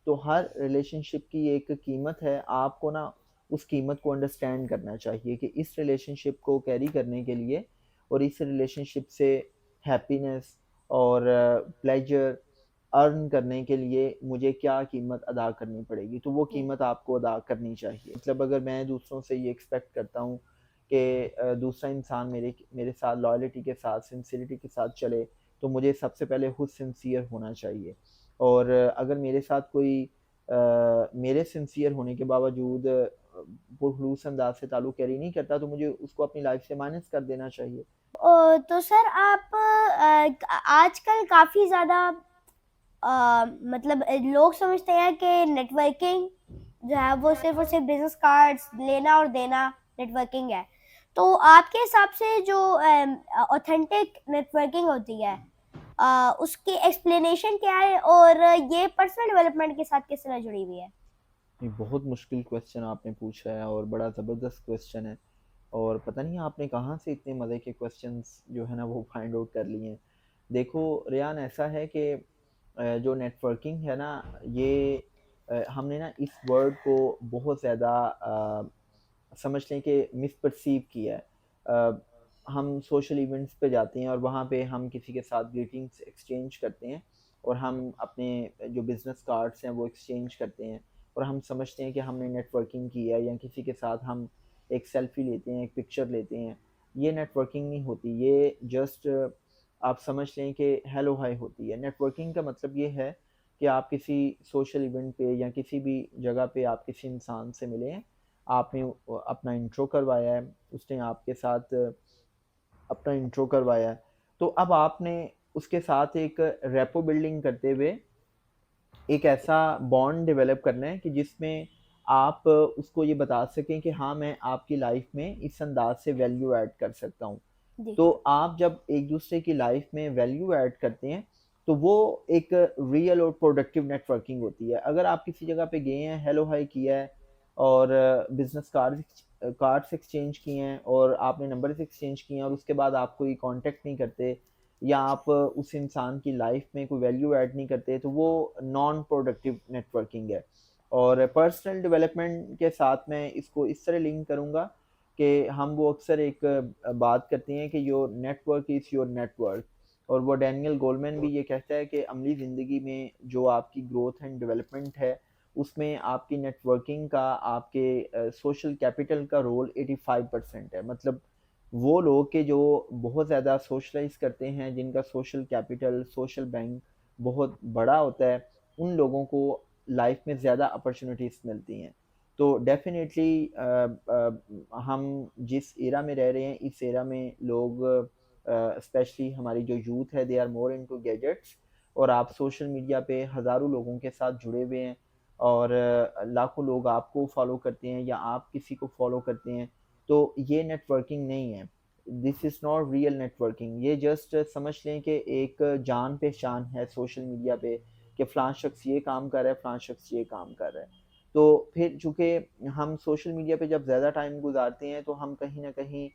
तो हर रिलेशनशिप की एक कीमत है, आपको ना उस कीमत को अंडरस्टैंड करना चाहिए कि इस रिलेशनशिप को कैरी करने के लिए और इस रिलेशनशिप से हैप्पीनेस और प्लेजर अर्न करने के लिए मुझे क्या कीमत अदा करनी पड़ेगी, तो वो जी। कीमत आपको अदा करनी चाहिए। मतलब अगर मैं दूसरों से ये एक्सपेक्ट करता हूँ कि दूसरा इंसान मेरे मेरे साथ लॉयल्टी के साथ, सिंसियरिटी के साथ चले, तो मुझे सबसे पहले खुद सिंसियर होना चाहिए। और अगर मेरे साथ कोई मेरे सिंसियर होने के बावजूद पुरखलूस अंदाज से ताल्लुक़ कैरी नहीं करता, तो मुझे उसको अपनी लाइफ से माइनस कर देना चाहिए। तो सर आप आजकल काफ़ी ज़्यादा मतलब लोग समझते हैं कि नेटवर्किंग जो है वो सिर्फ़ और सिर्फ़ बिज़नेस कार्ड्स लेना और देना नेटवर्किंग है। तो आपके हिसाब से जो ऑथेंटिक नेटवर्किंग होती है उसकी एक्सप्लेनेशन क्या है और ये पर्सनल डेवलपमेंट के साथ किस तरह जुड़ी हुई है? ये बहुत मुश्किल क्वेश्चन आपने पूछा है और बड़ा ज़बरदस्त क्वेश्चन है। और पता नहीं आपने कहाँ से इतने मज़े के क्वेश्चंस जो है ना वो फाइंड आउट कर लिए हैं। देखो रेयान, ऐसा है कि जो नेटवर्किंग है ना, ये हमने ना इस वर्ड को बहुत ज़्यादा समझ लें कि मिसपर्सीव किया है। हम सोशल इवेंट्स पे जाते हैं और वहाँ पे हम किसी के साथ ग्रीटिंग्स एक्सचेंज करते हैं और हम अपने जो बिज़नेस कार्ड्स हैं वो एक्सचेंज करते हैं और हम समझते हैं कि हमने नेटवर्किंग की है, या किसी के साथ हम एक सेल्फ़ी लेते हैं, एक पिक्चर लेते हैं। ये नेटवर्किंग नहीं होती, ये जस्ट आप समझ लें कि हेलो हाय होती है। नेटवर्किंग का मतलब ये है कि आप किसी सोशल इवेंट पे या किसी भी जगह पे आप किसी इंसान से मिले हैं, आपने अपना इंट्रो करवाया है, उसने आपके साथ अपना इंट्रो करवाया है, तो अब आपने उसके साथ एक रेपो बिल्डिंग करते हुए एक ऐसा बॉन्ड डेवलप करना है कि जिसमें आप उसको ये बता सकें कि हाँ, मैं आपकी लाइफ में इस अंदाज से वैल्यू ऐड कर सकता हूँ। जी। तो आप जब एक दूसरे की लाइफ में वैल्यू ऐड करते हैं, तो वो एक रियल और प्रोडक्टिव नेटवर्किंग होती है। अगर आप किसी जगह पे गए हैं, हेलो हाय किया है और बिजनेस कार्ड्स एक्सचेंज किए हैं और आपने नंबर्स एक्सचेंज किए हैं और उसके बाद आप कोई कांटेक्ट नहीं करते या आप उस इंसान की लाइफ में कोई वैल्यू ऐड नहीं करते, तो वो नॉन प्रोडक्टिव नेटवर्किंग है। और पर्सनल डेवलपमेंट के साथ मैं इसको इस तरह लिंक करूँगा कि हम वो अक्सर एक बात करते हैं कि your network is your network. और वो डैनियल गोलमैन भी ये कहता है कि अमली ज़िंदगी में जो आपकी ग्रोथ एंड डेवलपमेंट है, उसमें आपकी नेटवर्किंग का, आपके सोशल कैपिटल का रोल 85% है। मतलब वो लोग के जो बहुत ज़्यादा सोशलाइज़ करते हैं, जिनका सोशल कैपिटल, सोशल बैंक बहुत बड़ा होता है, उन लोगों को लाइफ़ में ज़्यादा अपॉर्च्युनिटीज़ मिलती हैं। तो डेफ़िनेटली हम जिस एरा में रह रहे हैं, इस एरा में लोग स्पेशली हमारी जो यूथ है, they are more into gadgets. और आप सोशल मीडिया पे हज़ारों लोगों के साथ जुड़े हुए हैं और लाखों लोग आपको फ़ॉलो करते हैं या आप किसी को फ़ॉलो करते हैं, तो ये नेटवर्किंग नहीं है। This is not real networking. ये जस्ट समझ लें कि एक जान-पहचान है सोशल मीडिया पे कि फ़लाँ शख़्स ये काम कर रहा है, फ़लाँ शख़्स ये काम कर रहा है। तो फिर चूँकि हम सोशल मीडिया पे जब ज़्यादा टाइम गुज़ारते हैं, तो हम कहीं न कहीं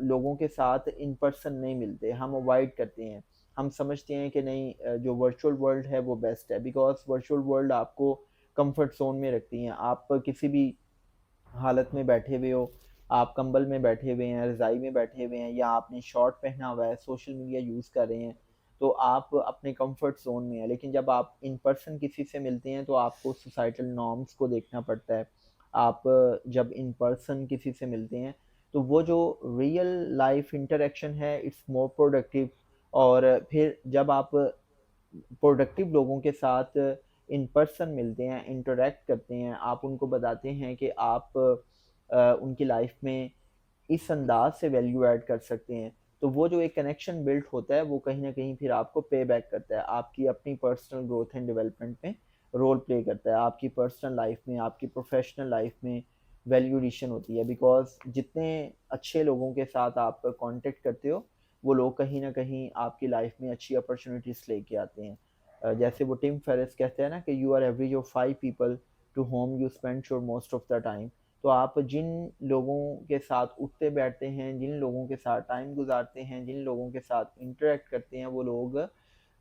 लोगों के साथ इन पर्सन नहीं मिलते, हम अवॉइड करते हैं। हम समझते हैं कि नहीं, जो वर्चुअल वर्ल्ड है वो बेस्ट है, बिकॉज़ वर्चुअल वर्ल्ड आपको कम्फ़र्ट ज़ोन में रखती हैं। आप किसी भी हालत में बैठे हुए हो, आप कंबल में बैठे हुए हैं, रज़ाई में बैठे हुए हैं या आपने शॉर्ट पहना हुआ है, सोशल मीडिया यूज़ कर रहे हैं, तो आप अपने कंफर्ट ज़ोन में हैं। लेकिन जब आप इन पर्सन किसी से मिलते हैं, तो आपको सोसाइटल नॉर्म्स को देखना पड़ता है। आप जब इन पर्सन किसी से मिलते हैं, तो वो जो रियल लाइफ़ इंटरैक्शन है, इट्स मोर प्रोडक्टिव। और फिर जब आप प्रोडक्टिव लोगों के साथ इन पर्सन मिलते हैं, इंटरैक्ट करते हैं, आप उनको बताते हैं कि आप उनकी लाइफ में इस अंदाज से वैल्यू ऐड कर सकते हैं, तो वो जो एक कनेक्शन बिल्ड होता है, वो कहीं न कहीं फिर आपको पे बैक करता है। आपकी अपनी पर्सनल ग्रोथ एंड डेवलपमेंट में रोल प्ले करता है। आपकी पर्सनल लाइफ में, आपकी प्रोफ़ेशनल लाइफ में वैल्यू एडिशन होती है, बिकॉज़ जितने अच्छे लोगों के साथ आप कॉन्टैक्ट करते हो, वो लोग कहीं न कहीं आपकी लाइफ में अच्छी अपॉर्च्युनिटीज़ लेके आते हैं। जैसे वो टिम फेरिस कहते हैं ना कि you are average of 5 people to whom you spend your most of the time. तो आप जिन लोगों के साथ उठते बैठते हैं, जिन लोगों के साथ टाइम गुज़ारते हैं, जिन लोगों के साथ इंटरैक्ट करते हैं, वो लोग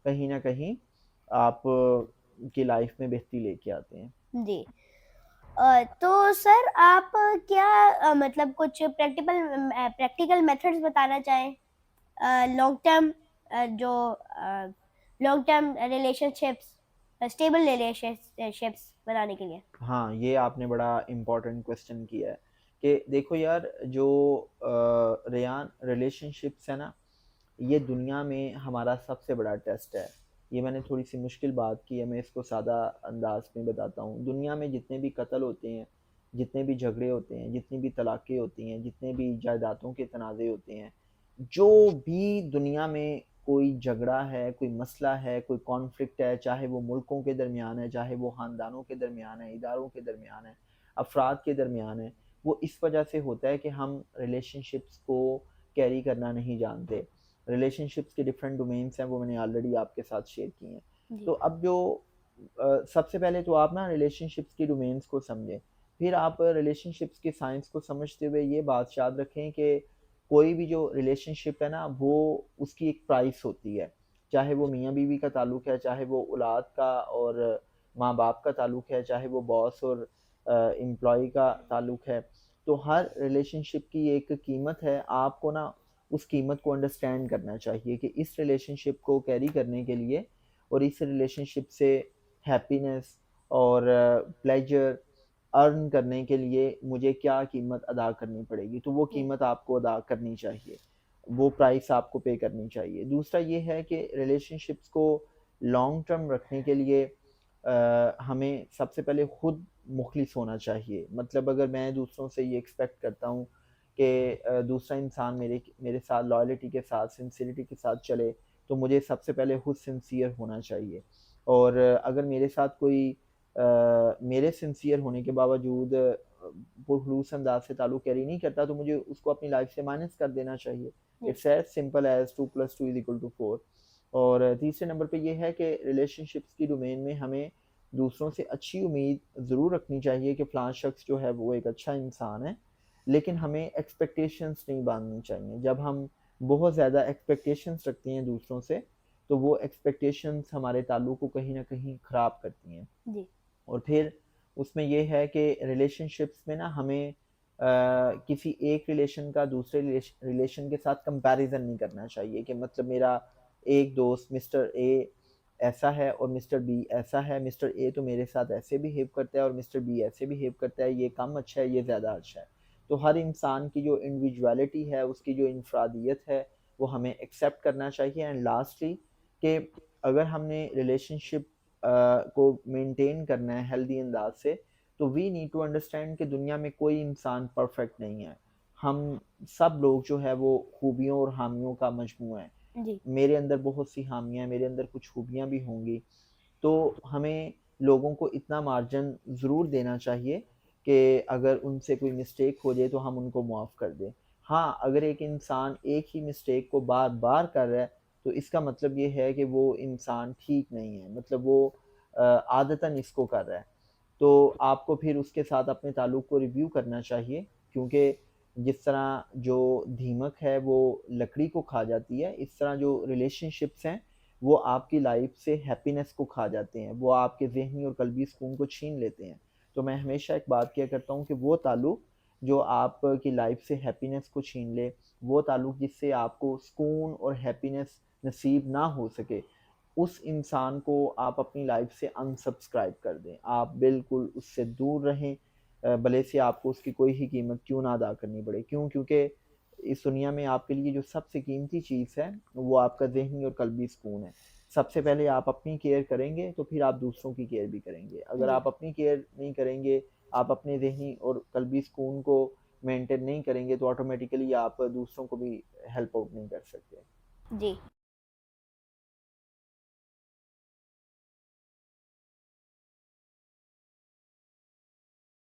कहीं न कहीं आप की लाइफ में बेहतरी लेके आते हैं। जी। तो सर आप क्या मतलब कुछ प्रैक्टिकल मेथड्स बताना चाहें लॉन्ग टर्म जो long term relationships stable relationships बनाने के लिए? हाँ, ये आपने बड़ा इम्पोर्टेंट क्वेश्चन किया है कि देखो यार, जो रेयान रिलेशनशिप्स है ना, ये दुनिया में हमारा सबसे बड़ा टेस्ट है। ये मैंने थोड़ी सी मुश्किल बात की है, मैं इसको सादा अंदाज में बताता हूँ। दुनिया में जितने भी कत्ल होते हैं, जितने भी झगड़े होते हैं, जितनी भी तलाक़ें होती हैं, जितने भी जायदादों के तनाज़े होते हैं, जो भी दुनिया में कोई झगड़ा है, कोई मसला है, कोई कॉन्फ्लिक्ट है, चाहे वो मुल्कों के दरमियान है, चाहे वो ख़ानदानों के दरमियान है, इदारों के दरमियान है, अफराद के दरमियान है, वो इस वजह से होता है कि हम रिलेशनशिप्स को कैरी करना नहीं जानते। रिलेशनशिप्स के डिफरेंट डोमेन्स हैं, वो मैंने ऑलरेडी आपके साथ शेयर किए हैं। तो जी। अब जो सबसे पहले तो आप ना रिलेशनशिप्स की डोमेन्स को समझें, फिर आप रिलेशनशिप्स के साइंस को समझते हुए ये बात याद रखें कि कोई भी जो रिलेशनशिप है ना, वो उसकी एक प्राइस होती है। चाहे वो मियाँ बीवी का ताल्लुक है, चाहे वो औलाद का और माँ बाप का ताल्लुक है, चाहे वो बॉस और एम्प्लॉय का ताल्लुक है। तो हर रिलेशनशिप की एक कीमत है। आपको ना उस कीमत को अंडरस्टैंड करना चाहिए कि इस रिलेशनशिप को कैरी करने के लिए और इस रिलेशनशिप से हैप्पीनेस और प्लेजर अर्न करने के लिए मुझे क्या कीमत अदा करनी पड़ेगी। तो वो जी। कीमत आपको अदा करनी चाहिए, वो प्राइस आपको पे करनी चाहिए। दूसरा ये है कि रिलेशनशिप्स को लॉन्ग टर्म रखने के लिए हमें सबसे पहले खुद मुखलिस होना चाहिए। मतलब अगर मैं दूसरों से ये एक्सपेक्ट करता हूँ कि दूसरा इंसान मेरे साथ लॉयल्टी के साथ, सिंसियरिटी के साथ चले, तो मुझे सबसे पहले खुद सिंसियर होना चाहिए। और अगर मेरे साथ कोई मेरे सिंसियर होने के बावजूद पुरखलूस अंदाज से ताल्लुक़ कैरी नहीं करता, तो मुझे उसको अपनी लाइफ से माइनस कर देना चाहिए। जी। It's as simple as 2 + 2 = 4। और तीसरे नंबर पे ये है कि रिलेशनशिप्स की डोमेन में हमें दूसरों से अच्छी उम्मीद ज़रूर रखनी चाहिए कि फ़लाँ शख़्स जो है वो एक अच्छा इंसान है, लेकिन हमें एक्सपेक्टेशंस नहीं बाँधनी चाहिए। जब हम बहुत ज़्यादा एक्सपेक्टेशंस रखते हैं दूसरों से, तो वो एक्सपेक्टेशंस हमारे ताल्लुक को कहीं न कहीं ख़राब करती हैं। जी। और फिर उसमें ये है कि रिलेशनशिप्स में ना हमें किसी एक रिलेशन का दूसरे रिलेशन के साथ कंपैरिजन नहीं करना चाहिए कि मतलब मेरा एक दोस्त मिस्टर ए ऐसा है और मिस्टर बी ऐसा है, मिस्टर ए तो मेरे साथ ऐसे बिहेव करता है और मिस्टर बी ऐसे बिहेव करता है, ये कम अच्छा है, ये ज़्यादा अच्छा है। तो हर इंसान की जो इंडिविजुअलिटी है, उसकी जो इनफरादियत है, वो हमें एक्सेप्ट करना चाहिए। एंड लास्टली कि अगर हमने रिलेशनशिप को मेंटेन करना है हेल्दी अंदाज से, तो वी नीड टू अंडरस्टैंड कि दुनिया में कोई इंसान परफेक्ट नहीं है। हम सब लोग जो है वो खूबियों और खामियों का मजमूआ है। जी। मेरे अंदर बहुत सी खामियाँ हैं, मेरे अंदर कुछ खूबियाँ भी होंगी। तो हमें लोगों को इतना मार्जिन ज़रूर देना चाहिए कि अगर उनसे कोई मिस्टेक हो जाए तो हम उनको माफ़ कर दें। हाँ, अगर एक इंसान एक ही मिस्टेक को बार-बार कर रहा है, तो इसका मतलब ये है कि वो इंसान ठीक नहीं है, मतलब वो आदतन इसको कर रहा है। तो आपको फिर उसके साथ अपने ताल्लुक को रिव्यू करना चाहिए, क्योंकि जिस तरह जो दीमक है वो लकड़ी को खा जाती है, इस तरह जो रिलेशनशिप्स हैं वो आपकी लाइफ से हैप्पीनेस को खा जाते हैं, वो आपके ज़हनी और कल्बी सुकून को छीन लेते हैं। तो मैं हमेशा एक बात किया करता हूँ कि वो ताल्लुक जो आपकी लाइफ से हैप्पीनेस को छीन ले, वो ताल्लुक जिससे आपको सुकून और हैप्पीनेस नसीब ना हो सके, उस इंसान को आप अपनी लाइफ से अनसब्सक्राइब कर दें। आप बिल्कुल उससे दूर रहें, भले से आपको उसकी कोई ही कीमत क्यों ना अदा करनी पड़े। क्यों? क्योंकि इस दुनिया में आपके लिए जो सबसे कीमती चीज़ है, वो आपका ज़हनी और कल्बी सुकून है। सबसे पहले आप अपनी केयर करेंगे, तो फिर आप दूसरों की केयर भी करेंगे। अगर जी। आप अपनी केयर नहीं करेंगे, आप अपने ज़हनी और कल्बी सुकून को मेंटेन नहीं करेंगे, तो ऑटोमैटिकली आप दूसरों को भी हेल्प आउट नहीं कर सकते। जी।